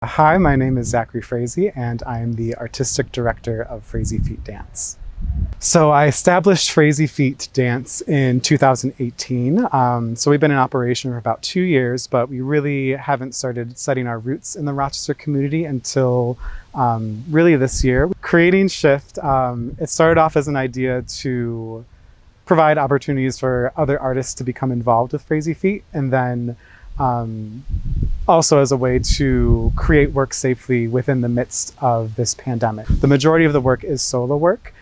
Hi, my name is Zachary Frazee, and I am the artistic director of Frazee Feet Dance. So I established Frazee Feet Dance in 2018. So we've been in operation for about 2 years, but we really haven't started setting our roots in the Rochester community until really this year. Creating Shift, it started off as an idea to provide opportunities for other artists to become involved with Frazee Feet, and then also as a way to create work safely within the midst of this pandemic. The majority of the work is solo work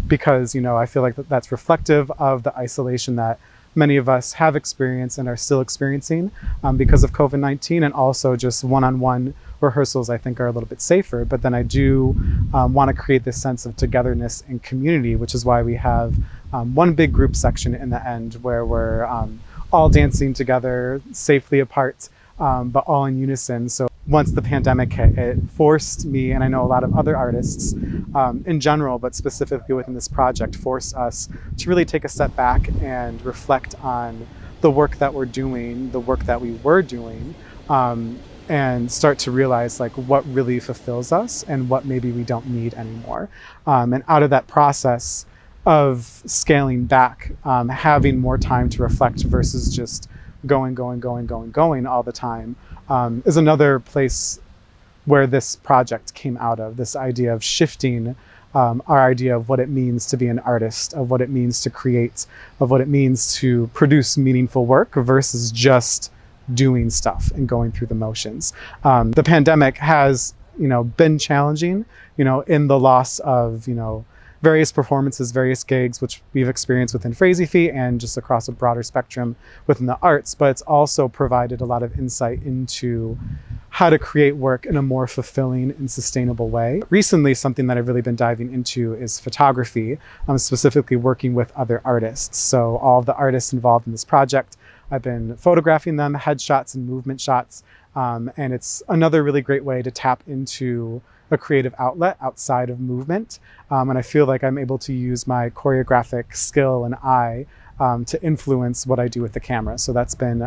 because, I feel like that's reflective of the isolation that many of us have experienced and are still experiencing because of COVID-19, and also just one-on-one rehearsals I think are a little bit safer. But then I do want to create this sense of togetherness and community, which is why we have one big group section in the end where we're all dancing together, safely apart, but all in unison. So once the pandemic hit, it forced me, and I know a lot of other artists in general, but specifically within this project, forced us to really take a step back and reflect on the work that we're doing, the work that we were doing, and start to realize what really fulfills us and what maybe we don't need anymore. And out of that process of scaling back, having more time to reflect versus just going all the time, is another place where this project came out of, this idea of shifting our idea of what it means to be an artist, of what it means to create, of what it means to produce meaningful work versus just doing stuff and going through the motions. The pandemic has, been challenging, in the loss of, various performances, various gigs, which we've experienced within Frazee Feet and just across a broader spectrum within the arts, but it's also provided a lot of insight into how to create work in a more fulfilling and sustainable way. Recently, something that I've really been diving into is photography. I'm specifically working with other artists. So all of the artists involved in this project, I've been photographing them, headshots and movement shots, and it's another really great way to tap into a creative outlet outside of movement. And I feel like I'm able to use my choreographic skill and eye to influence what I do with the camera. So that's been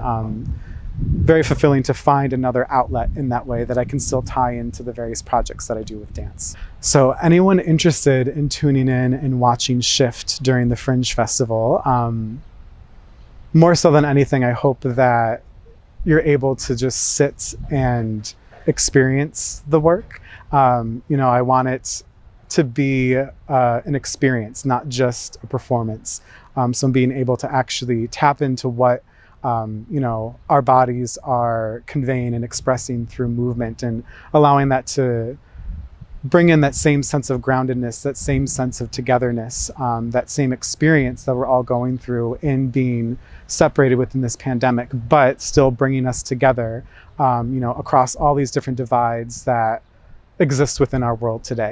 very fulfilling to find another outlet in that way that I can still tie into the various projects that I do with dance. So anyone interested in tuning in and watching Shift during the Fringe Festival, more so than anything, I hope that you're able to just sit and experience the work. I want it to be an experience, not just a performance. So being able to actually tap into what our bodies are conveying and expressing through movement, and allowing that to bring in that same sense of groundedness, that same sense of togetherness, that same experience that we're all going through in being separated within this pandemic, but still bringing us together, across all these different divides that exist within our world today.